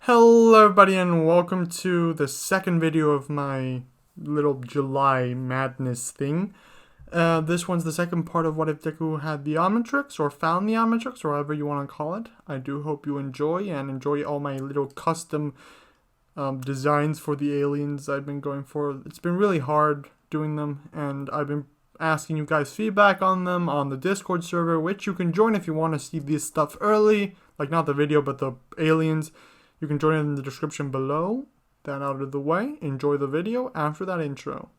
Hello everybody and welcome to the second video of my little July madness thing. This one's the second part of what if Deku had the Omnitrix or found the Omnitrix or however you want to call it. I do hope you enjoy all my little custom designs for the aliens I've been going for. It's been really hard doing them and I've been asking you guys feedback on them on the Discord server, which you can join if you want to see this stuff early, like not the video but the aliens. You can join it in the description below. That out of the way, enjoy the video after that intro.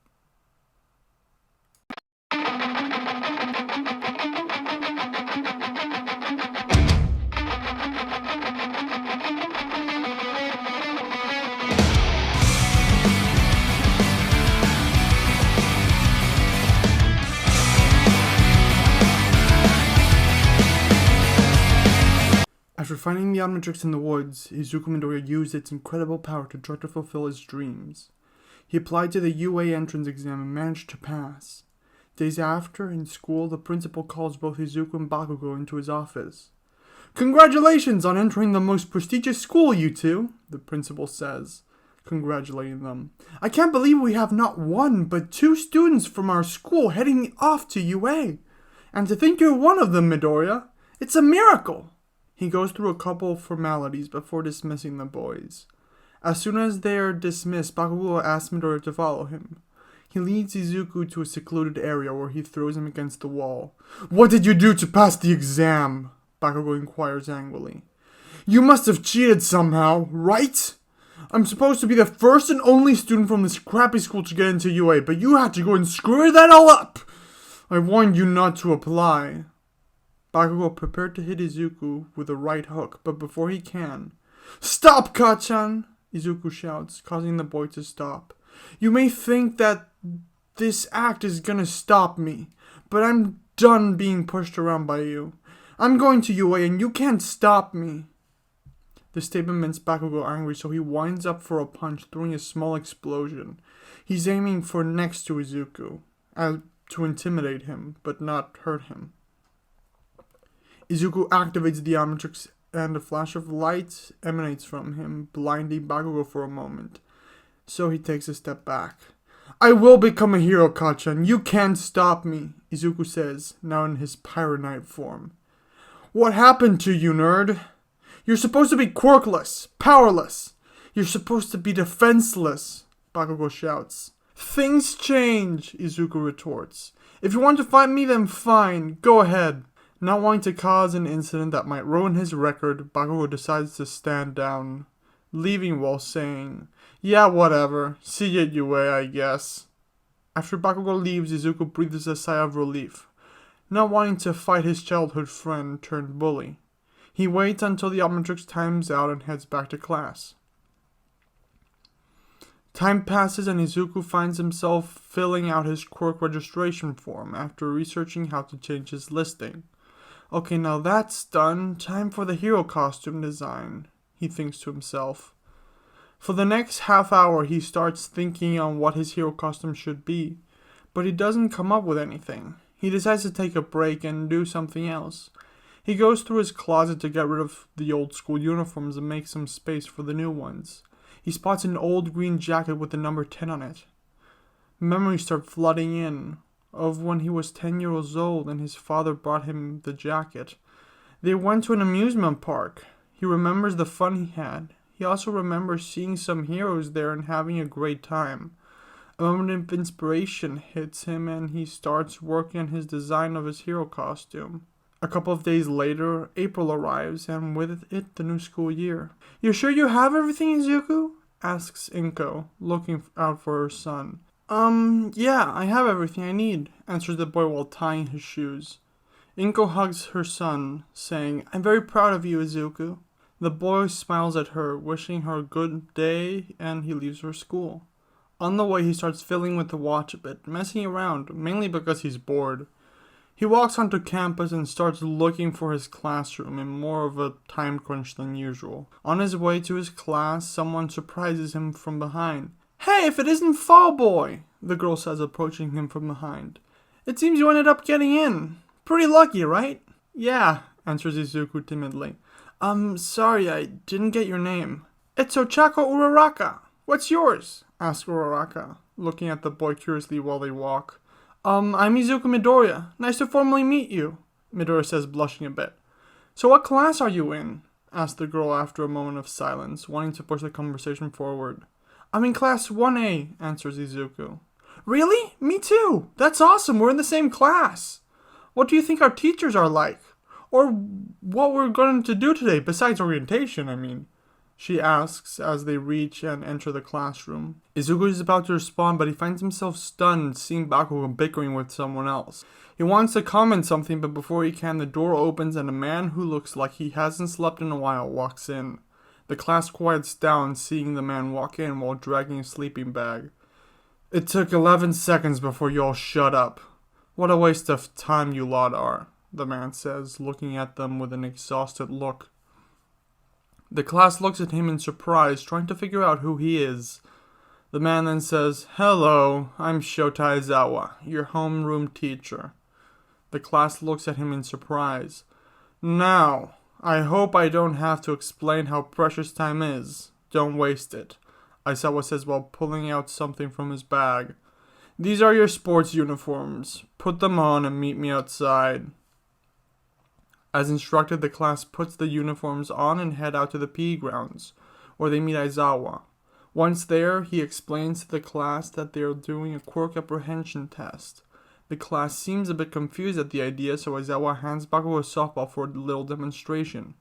After finding the Omnitrix in the woods, Izuku Midoriya used its incredible power to try to fulfill his dreams. He applied to the UA entrance exam and managed to pass. Days after, in school, the principal calls both Izuku and Bakugo into his office. "Congratulations on entering the most prestigious school, you two," the principal says, congratulating them. "I can't believe we have not one, but two students from our school heading off to UA. And to think you're one of them, Midoriya. It's a miracle." He goes through a couple of formalities before dismissing the boys. As soon as they are dismissed, Bakugo asks Midoriya to follow him. He leads Izuku to a secluded area where he throws him against the wall. "What did you do to pass the exam?" Bakugo inquires angrily. "You must have cheated somehow, right? I'm supposed to be the first and only student from this crappy school to get into UA, but you had to go and screw that all up! I warned you not to apply." Bakugo prepared to hit Izuku with a right hook, but before he can... "Stop, Kachan!" Izuku shouts, causing the boy to stop. "You may think that this act is gonna stop me, but I'm done being pushed around by you. I'm going to UA and you can't stop me." The statement makes Bakugo angry, so he winds up for a punch, throwing a small explosion. He's aiming for next to Izuku, to intimidate him, but not hurt him. Izuku activates the Omnitrix and a flash of light emanates from him, blinding Bakugo for a moment. So he takes a step back. "I will become a hero, Kachan. You can't stop me," Izuku says, now in his Pirate Knight form. "What happened to you, nerd? You're supposed to be quirkless, powerless. You're supposed to be defenseless," Bakugo shouts. "Things change," Izuku retorts. "If you want to fight me, then fine. Go ahead." Not wanting to cause an incident that might ruin his record, Bakugo decides to stand down, leaving while saying, "Yeah, whatever. See you at UA, I guess." After Bakugo leaves, Izuku breathes a sigh of relief, not wanting to fight his childhood friend turned bully. He waits until the Omnitrix times out and heads back to class. Time passes and Izuku finds himself filling out his Quirk registration form after researching how to change his listing. "Okay, now that's done. Time for the hero costume design," he thinks to himself. For the next half hour, he starts thinking on what his hero costume should be, but he doesn't come up with anything. He decides to take a break and do something else. He goes through his closet to get rid of the old school uniforms and make some space for the new ones. He spots an old green jacket with the number 10 on it. Memories start flooding in of when he was 10 years old and his father brought him the jacket. They went to an amusement park. He remembers the fun he had. He also remembers seeing some heroes there and having a great time. A moment of inspiration hits him and he starts working on his design of his hero costume. A couple of days later, April arrives and with it the new school year. "You sure you have everything, Izuku?" asks Inko, looking out for her son. Yeah, I have everything I need," answers the boy while tying his shoes. Inko hugs her son, saying, "I'm very proud of you, Izuku." The boy smiles at her, wishing her a good day, and he leaves for school. On the way, he starts fiddling with the watch a bit, messing around, mainly because he's bored. He walks onto campus and starts looking for his classroom in more of a time crunch than usual. On his way to his class, someone surprises him from behind. "Hey, if it isn't Fall Boy," the girl says, approaching him from behind. "It seems you ended up getting in. Pretty lucky, right?" "Yeah," answers Izuku timidly. Sorry, I didn't get your name." It's Ochako Uraraka. What's yours? Asks Uraraka, looking at the boy curiously while they walk. I'm Izuku Midoriya. Nice to formally meet you, Midoriya says, blushing a bit. So what class are you in? Asked the girl after a moment of silence, wanting to push the conversation forward. I'm in class 1A, answers Izuku. Really? Me too. That's awesome. We're in the same class. What do you think our teachers are like? Or what we're going to do today, besides orientation, I mean? She asks as they reach and enter the classroom. Izuku is about to respond, but he finds himself stunned seeing Bakugo bickering with someone else. He wants to comment something, but before he can, the door opens and a man who looks like he hasn't slept in a while walks in. The class quiets down seeing the man walk in while dragging a sleeping bag. It took 11 seconds before you all shut up. What a waste of time you lot are, the man says, looking at them with an exhausted look. The class looks at him in surprise, trying to figure out who he is. The man then says, Hello, I'm Shota Aizawa, your homeroom teacher. The class looks at him in surprise. Now, I hope I don't have to explain how precious time is. Don't waste it, Aizawa says while pulling out something from his bag. These are your sports uniforms. Put them on and meet me outside. As instructed, the class puts the uniforms on and head out to the PE grounds, where they meet Aizawa. Once there, he explains to the class that they are doing a Quirk Apprehension Test. The class seems a bit confused at the idea, so Aizawa hands Bakugo a softball for a little demonstration.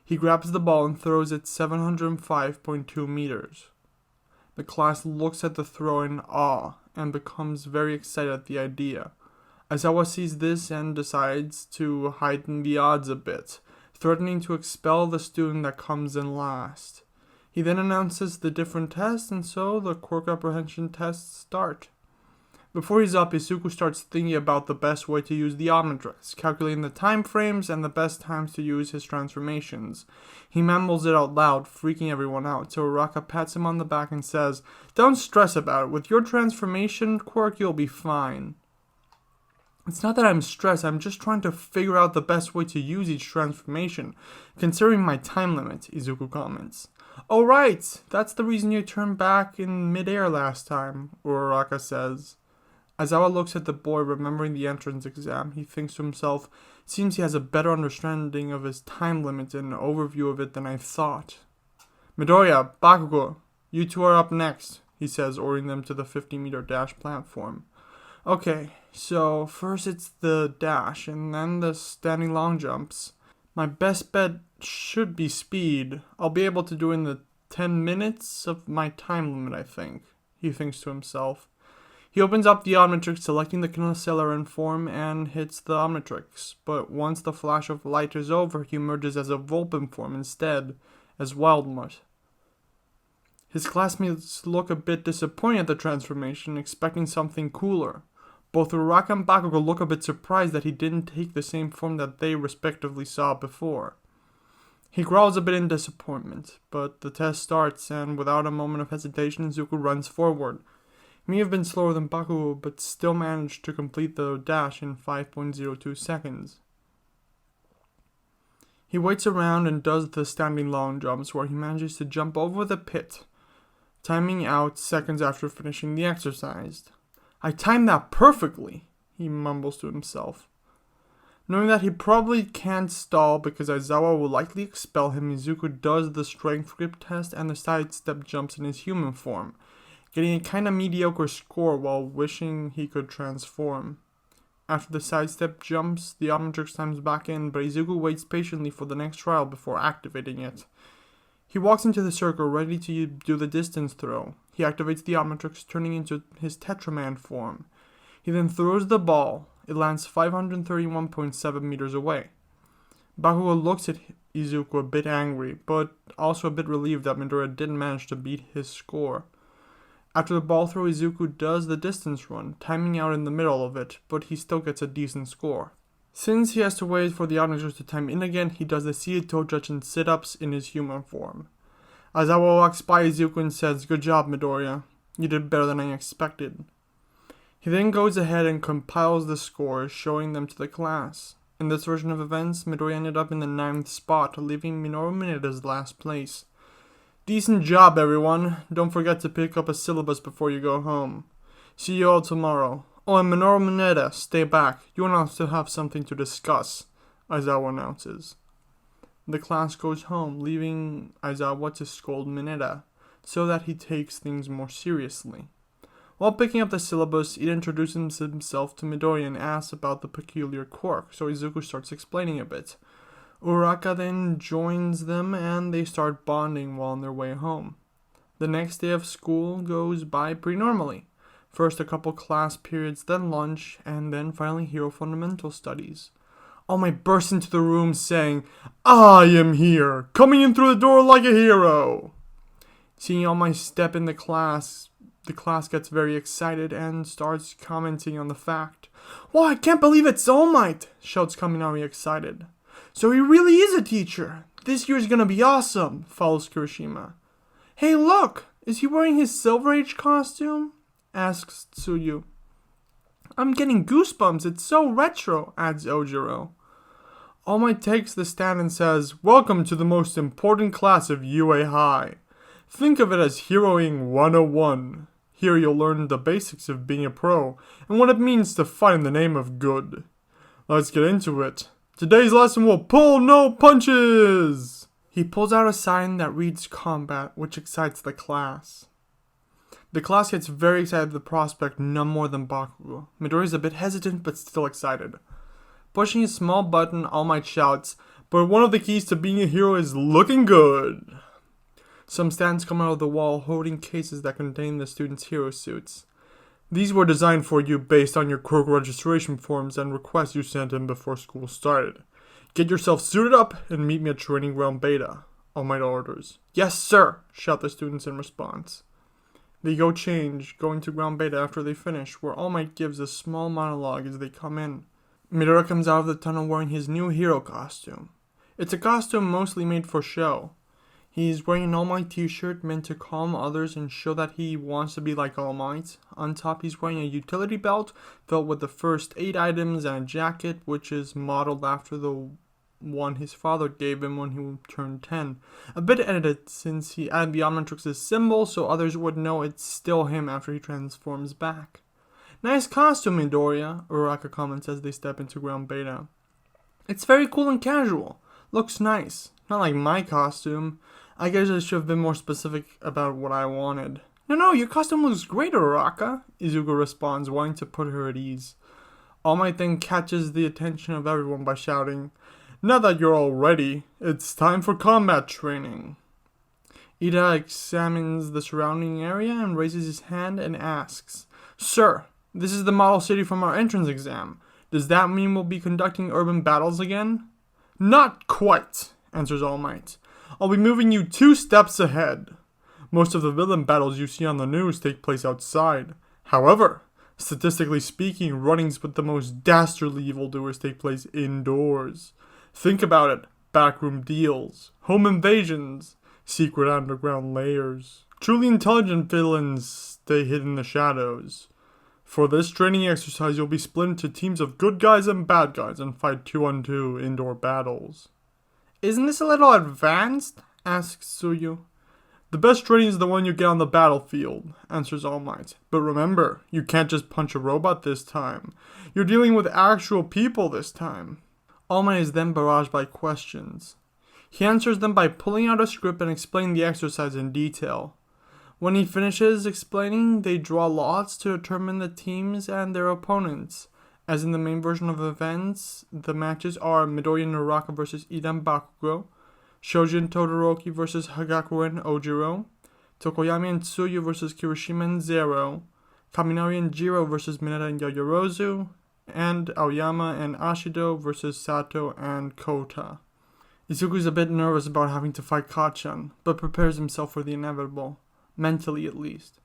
He grabs the ball and throws it 705.2 meters. The class looks at the throw in awe and becomes very excited at the idea. Aizawa sees this and decides to heighten the odds a bit, threatening to expel the student that comes in last. He then announces the different tests, and so the Quirk Apprehension tests start. Before he's up, Izuku starts thinking about the best way to use the Omnitrix, calculating the time frames and the best times to use his transformations. He mumbles it out loud, freaking everyone out, so Uraraka pats him on the back and says, Don't stress about it. With your transformation quirk, you'll be fine. It's not that I'm stressed, I'm just trying to figure out the best way to use each transformation, considering my time limit, Izuku comments. Oh right, that's the reason you turned back in midair last time, Uraraka says. Aizawa looks at the boy, remembering the entrance exam. He thinks to himself, seems he has a better understanding of his time limit and an overview of it than I thought. Midoriya, Bakugo, you two are up next, he says, ordering them to the 50-meter dash platform. Okay, so first it's the dash, and then the standing long jumps. My best bet should be speed. I'll be able to do it in the 10 minutes of my time limit, I think, he thinks to himself. He opens up the Omnitrix, selecting the Cancellaran form, and hits the Omnitrix, but once the flash of light is over, he emerges as a Vulpin form instead, as Wildmutt. His classmates look a bit disappointed at the transformation, expecting something cooler. Both Uraraka and Bakugo look a bit surprised that he didn't take the same form that they respectively saw before. He growls a bit in disappointment, but the test starts, and without a moment of hesitation, Izuku runs forward. He may have been slower than Bakugo, but still managed to complete the dash in 5.02 seconds. He waits around and does the standing long jumps, where he manages to jump over the pit, timing out seconds after finishing the exercise. I timed that perfectly, he mumbles to himself. Knowing that he probably can't stall because Aizawa will likely expel him, Izuku does the strength grip test and the sidestep jumps in his human form, getting a kinda mediocre score while wishing he could transform. After the sidestep jumps, the Omnitrix times back in, but Izuku waits patiently for the next trial before activating it. He walks into the circle, ready to do the distance throw. He activates the Omnitrix, turning into his Tetraman form. He then throws the ball. It lands 531.7 meters away. Bakugo looks at Izuku a bit angry, but also a bit relieved that Midoriya didn't manage to beat his score. After the ball throw, Izuku does the distance run, timing out in the middle of it, but he still gets a decent score. Since he has to wait for the Omnitrix to time in again, he does the seated toe touch and sit-ups in his human form. Aizawa walks by Izuku and says, Good job, Midoriya. You did better than I expected. He then goes ahead and compiles the scores, showing them to the class. In this version of events, Midoriya ended up in the 9th spot, leaving Minoru Mineta's last place. Decent job, everyone. Don't forget to pick up a syllabus before you go home. See you all tomorrow. Oh, and Minoru Mineta, stay back. You and I still have something to discuss, Aizawa announces. The class goes home, leaving Aizawa to scold Mineta, so that he takes things more seriously. While picking up the syllabus, it introduces himself to Midoriya and asks about the peculiar quirk, so Izuku starts explaining a bit. Uraraka then joins them and they start bonding while on their way home. The next day of school goes by pretty normally. First a couple class periods, then lunch, and then finally Hero Fundamental Studies. All Might bursts into the room saying, "I am here, coming in through the door like a hero." Seeing All Might step in the class gets very excited and starts commenting on the fact. "Wow, I can't believe it's All Might," shouts Kaminari excited. "So he really is a teacher. This year's gonna be awesome," follows Kirishima. "Hey look, is he wearing his Silver Age costume?" asks Tsuyu. "I'm getting goosebumps, it's so retro," adds Ojiro. All Might takes the stand and says, "Welcome to the most important class of UA High. Think of it as Heroing 101. Here you'll learn the basics of being a pro and what it means to fight in the name of good. Let's get into it. Today's lesson will pull no punches!" He pulls out a sign that reads combat, which excites the class. The class gets very excited at the prospect, none more than Bakugo. Midoriya's a bit hesitant, but still excited. Pushing a small button, All Might shouts, "But one of the keys to being a hero is looking good." Some stands come out of the wall holding cases that contain the students' hero suits. "These were designed for you based on your Quirk registration forms and requests you sent in before school started. Get yourself suited up and meet me at Training Ground Beta," All Might orders. "Yes, sir," shout the students in response. They go change, going to Ground Beta after they finish, where All Might gives a small monologue as they come in. Midoriya comes out of the tunnel wearing his new hero costume. It's a costume mostly made for show. He's wearing an All Might t-shirt meant to calm others and show that he wants to be like All Might. On top he's wearing a utility belt filled with the first 8 items and a jacket which is modeled after the one his father gave him when he turned 10. A bit edited since he added the Omnitrix's symbol so others would know it's still him after he transforms back. "Nice costume, Midoriya," Uraraka comments as they step into Ground Beta. "It's very cool and casual. Looks nice. Not like my costume. I guess I should have been more specific about what I wanted." No, your costume looks great, Uraraka," Izuku responds, wanting to put her at ease. All Might then catches the attention of everyone by shouting, "Now that you're all ready, it's time for combat training." Ida examines the surrounding area and raises his hand and asks, "Sir, this is the model city from our entrance exam. Does that mean we'll be conducting urban battles again?" "Not quite," answers All Might. "I'll be moving you 2 steps ahead. Most of the villain battles you see on the news take place outside. However, statistically speaking, run-ins with the most dastardly evildoers take place indoors. Think about it. Backroom deals, home invasions, secret underground layers. Truly intelligent villains stay hidden in the shadows. For this training exercise, you'll be split into teams of good guys and bad guys and fight 2-on-2 indoor battles." "Isn't this a little advanced?" asks Tsuyu. "The best training is the one you get on the battlefield," answers All Might. "But remember, you can't just punch a robot this time. You're dealing with actual people this time." All Might is then barraged by questions. He answers them by pulling out a script and explaining the exercise in detail. When he finishes explaining, they draw lots to determine the teams and their opponents. As in the main version of events, the matches are Midoriya and Uraraka vs. Ida and Bakugo, Shoji and Todoroki vs. Hagakure and Ojiro, Tokoyami and Tsuyu vs. Kirishima and Zero, Kaminari and Jiro vs. Mineta and Yayorozu, and Aoyama and Ashido vs. Sato and Kota. Izuku's a bit nervous about having to fight Kachan, but prepares himself for the inevitable. Mentally at least.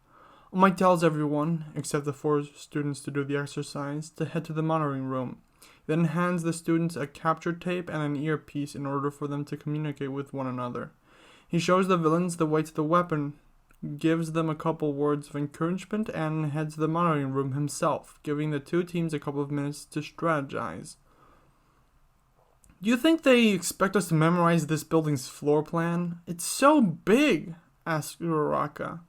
All Might tells everyone, except the 4 students to do the exercise, to head to the monitoring room. He then hands the students a capture tape and an earpiece in order for them to communicate with one another. He shows the villains the way to the weapon, gives them a couple words of encouragement, and heads to the monitoring room himself, giving the 2 teams a couple of minutes to strategize. "Do you think they expect us to memorize this building's floor plan? It's so big," asked Uraraka.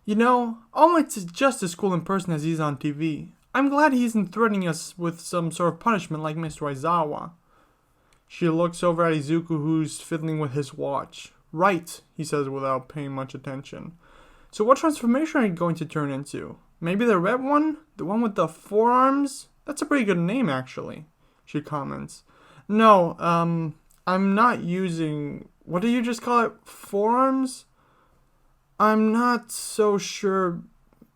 You know, All Might's just as cool in person as he's on TV. I'm glad he isn't threatening us with some sort of punishment like Mr. Aizawa. She looks over at Izuku, who's fiddling with his watch. Right, he says without paying much attention. So what transformation are you going to turn into? Maybe the red one? The one with the forearms? That's a pretty good name, actually, she comments. No, I'm not using... What do you just call it? Forearms? I'm not so sure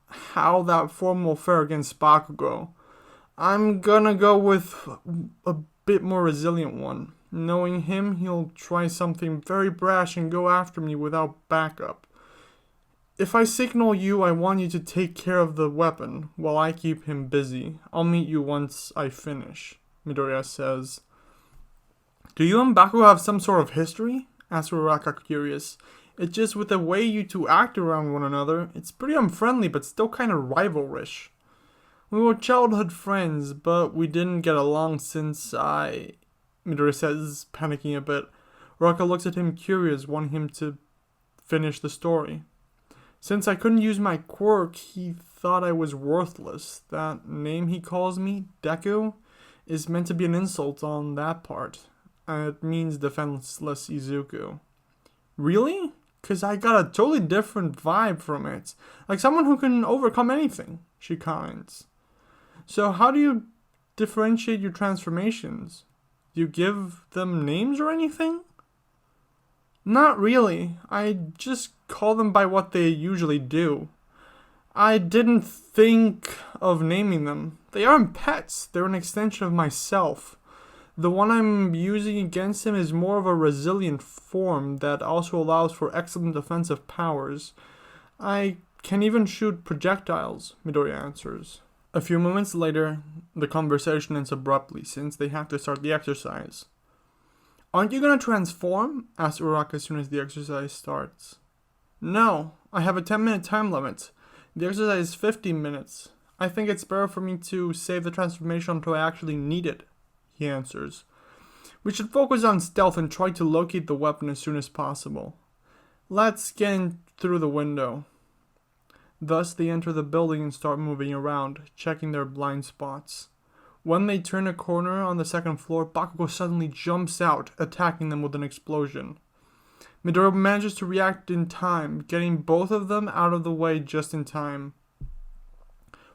how that form will fare against Bakugo. I'm gonna go with a bit more resilient one. Knowing him, he'll try something very brash and go after me without backup. If I signal you, I want you to take care of the weapon while I keep him busy. I'll meet you once I finish, Midoriya says. Do you and Bakugo have some sort of history? Asks Uraraka, curious. It's just with the way you two act around one another, it's pretty unfriendly but still kind of rivalrous. We were childhood friends, but we didn't get along since Midoriya says, panicking a bit. Uraraka looks at him curious, wanting him to finish the story. Since I couldn't use my quirk, he thought I was worthless. That name he calls me, Deku, is meant to be an insult on that part. It means defenseless Izuku. Really? 'Cause I got a totally different vibe from it. Like someone who can overcome anything, she comments. So how do you differentiate your transformations? Do you give them names or anything? Not really. I just call them by what they usually do. I didn't think of naming them. They aren't pets. They're an extension of myself. The one I'm using against him is more of a resilient form that also allows for excellent defensive powers. I can even shoot projectiles, Midoriya answers. A few moments later, the conversation ends abruptly since they have to start the exercise. Aren't you gonna transform? Asks Uraraka as soon as the exercise starts. No, I have a 10-minute time limit. The exercise is 15 minutes. I think it's better for me to save the transformation until I actually need it, he answers. We should focus on stealth and try to locate the weapon as soon as possible. Let's get in through the window. Thus, they enter the building and start moving around, checking their blind spots. When they turn a corner on the second floor, Bakugo suddenly jumps out, attacking them with an explosion. Midoriya manages to react in time, getting both of them out of the way just in time.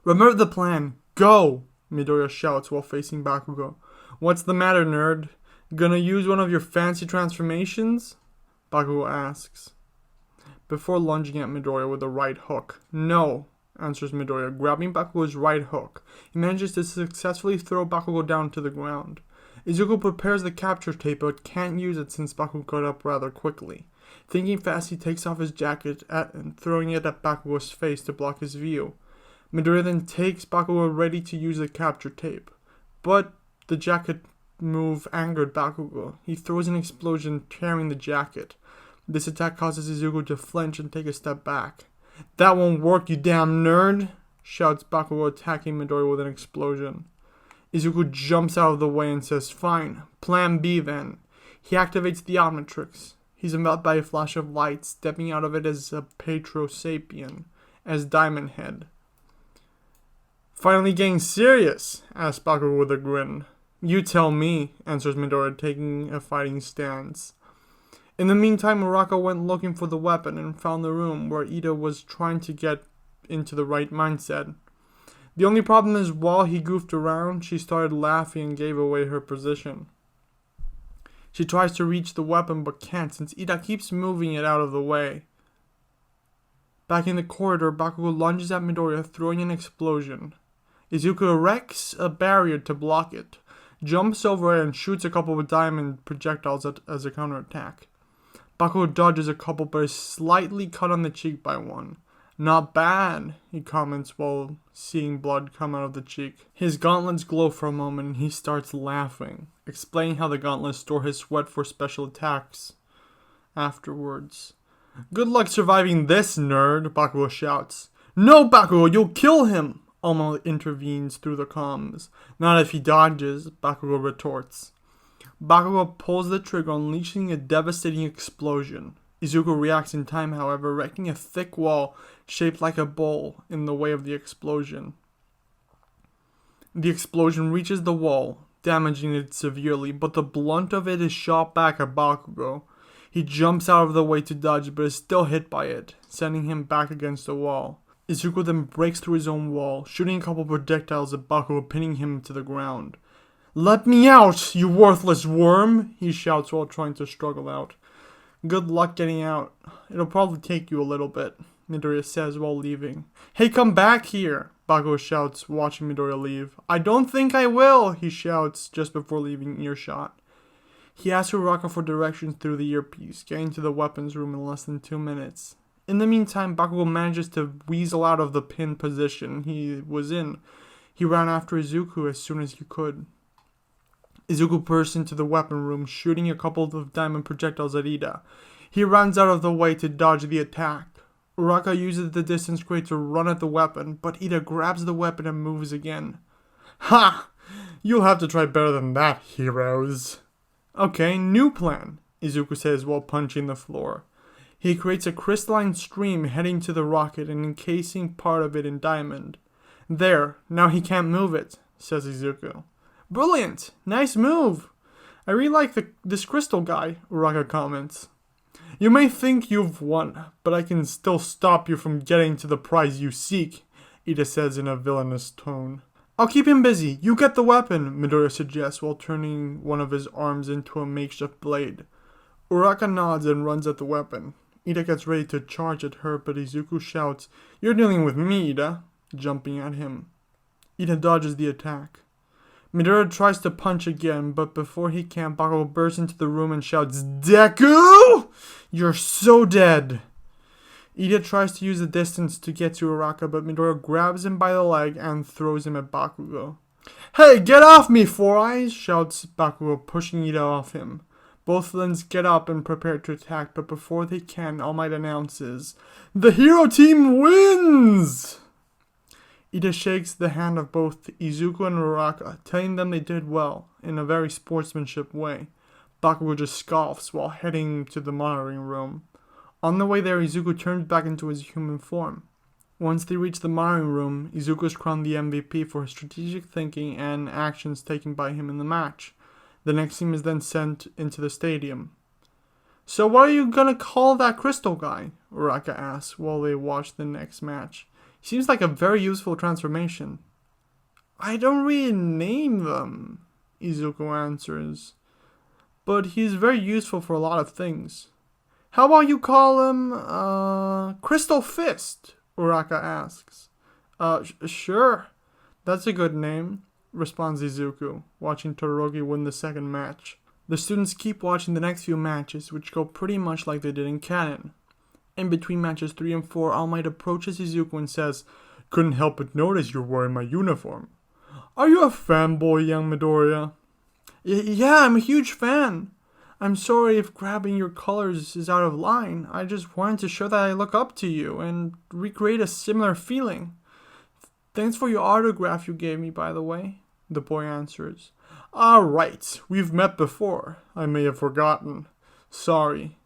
Remember the plan. Go! Midoriya shouts while facing Bakugo. What's the matter, nerd? Gonna use one of your fancy transformations? Bakugo asks, before lunging at Midoriya with a right hook. No, answers Midoriya, grabbing Bakugo's right hook. He manages to successfully throw Bakugo down to the ground. Izuku prepares the capture tape but can't use it since Bakugo got up rather quickly. Thinking fast, he takes off his jacket and throwing it at Bakugo's face to block his view. Midoriya then takes Bakugo ready to use the capture tape. But the jacket move angered Bakugo. He throws an explosion, tearing the jacket. This attack causes Izuku to flinch and take a step back. That won't work, you damn nerd! Shouts Bakugo, attacking Midoriya with an explosion. Izuku jumps out of the way and says, fine, plan B then. He activates the Omnitrix. He's enveloped by a flash of light, stepping out of it as a Petro Sapien, as Diamond Head. Finally getting serious? Asks Bakugo with a grin. You tell me, answers Midoriya, taking a fighting stance. In the meantime, Uraraka went looking for the weapon and found the room where Ida was trying to get into the right mindset. The only problem is while he goofed around, she started laughing and gave away her position. She tries to reach the weapon but can't since Ida keeps moving it out of the way. Back in the corridor, Bakugo lunges at Midoriya, throwing an explosion. Izuku erects a barrier to block it, jumps over it and shoots a couple of diamond projectiles as a counterattack. Bakugo dodges a couple but is slightly cut on the cheek by one. Not bad, he comments while seeing blood come out of the cheek. His gauntlets glow for a moment and he starts laughing, explaining how the gauntlets store his sweat for special attacks afterwards. Good luck surviving this, nerd, Bakugo shouts. No, Bakugo, you'll kill him! Alma intervenes through the comms. Not if he dodges, Bakugo retorts. Bakugo pulls the trigger, unleashing a devastating explosion. Izuku reacts in time, however, erecting a thick wall shaped like a bowl in the way of the explosion. The explosion reaches the wall, damaging it severely, but the blunt of it is shot back at Bakugo. He jumps out of the way to dodge, but is still hit by it, sending him back against the wall. Izuku then breaks through his own wall, shooting a couple projectiles at Bakugo, pinning him to the ground. "Let me out, you worthless worm!" he shouts while trying to struggle out. "Good luck getting out. It'll probably take you a little bit," Midoriya says while leaving. "Hey, come back here!" Bakugo shouts, watching Midoriya leave. "I don't think I will," he shouts just before leaving earshot. He asks Uraraka for directions through the earpiece, getting to the weapons room in less than 2 minutes. In the meantime, Bakugo manages to weasel out of the pinned position he was in. He ran after Izuku as soon as he could. Izuku bursts into the weapon room, shooting a couple of diamond projectiles at Ida. He runs out of the way to dodge the attack. Uraraka uses the distance grade to run at the weapon, but Ida grabs the weapon and moves again. "Ha! You'll have to try better than that, heroes." "Okay, new plan," Izuku says while punching the floor. He creates a crystalline stream heading to the rocket and encasing part of it in diamond. "There, now he can't move it," says Izuku. "Brilliant! Nice move! I really like this crystal guy," Uraraka comments. "You may think you've won, but I can still stop you from getting to the prize you seek," Ida says in a villainous tone. "I'll keep him busy. You get the weapon," Midoriya suggests while turning one of his arms into a makeshift blade. Uraraka nods and runs at the weapon. Ida gets ready to charge at her, but Izuku shouts, "You're dealing with me, Ida," jumping at him. Ida dodges the attack. Midoriya tries to punch again, but before he can, Bakugo bursts into the room and shouts, "Deku! You're so dead!" Ida tries to use the distance to get to Uraraka, but Midoriya grabs him by the leg and throws him at Bakugo. "Hey, get off me, Four Eyes!" shouts Bakugo, pushing Ida off him. Both villains get up and prepare to attack, but before they can, All Might announces, "The hero team wins!" Ida shakes the hand of both Izuku and Uraraka, telling them they did well, in a very sportsmanship way. Bakugo just scoffs while heading to the monitoring room. On the way there, Izuku turns back into his human form. Once they reach the monitoring room, Izuku is crowned the MVP for his strategic thinking and actions taken by him in the match. The next team is then sent into the stadium. "So what are you gonna call that crystal guy?" Uraraka asks while they watch the next match. Seems like a very useful transformation. "I don't really name them," Izuku answers. "But he's very useful for a lot of things." "How about you call him, Crystal Fist?" Uraraka asks. Sure. That's a good name," responds Izuku, watching Todoroki win the second match. The students keep watching the next few matches, which go pretty much like they did in canon. In between matches 3 and 4, All Might approaches Izuku and says, "Couldn't help but notice you're wearing my uniform. Are you a fanboy, young Midoriya?" Yeah, I'm a huge fan. I'm sorry if grabbing your colors is out of line. I just wanted to show that I look up to you and recreate a similar feeling. Thanks for your autograph you gave me, by the way," the boy answers. "Right, we've met before. I may have forgotten. Sorry.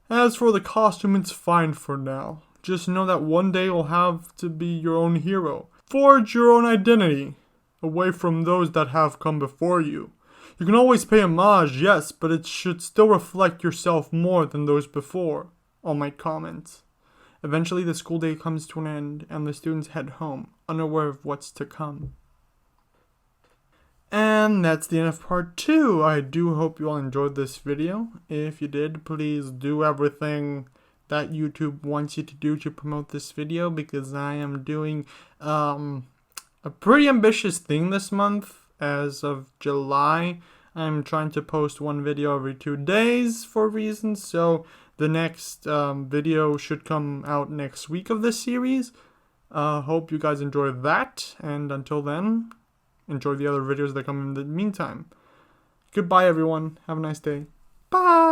As for the costume, it's fine for now. Just know that one day you'll have to be your own hero. Forge your own identity, away from those that have come before you. You can always pay homage, yes, but it should still reflect yourself more than those before," All Might comments. Eventually, the school day comes to an end, and the students head home, unaware of what's to come. And that's the end of part 2. I do hope you all enjoyed this video. If you did, please do everything that YouTube wants you to do to promote this video, because I am doing a pretty ambitious thing this month. As of July, I'm trying to post one video every 2 days for reasons, so the next video should come out next week of this series. Hope you guys enjoy that, and until then, enjoy the other videos that come in the meantime. Goodbye, everyone. Have a nice day. Bye!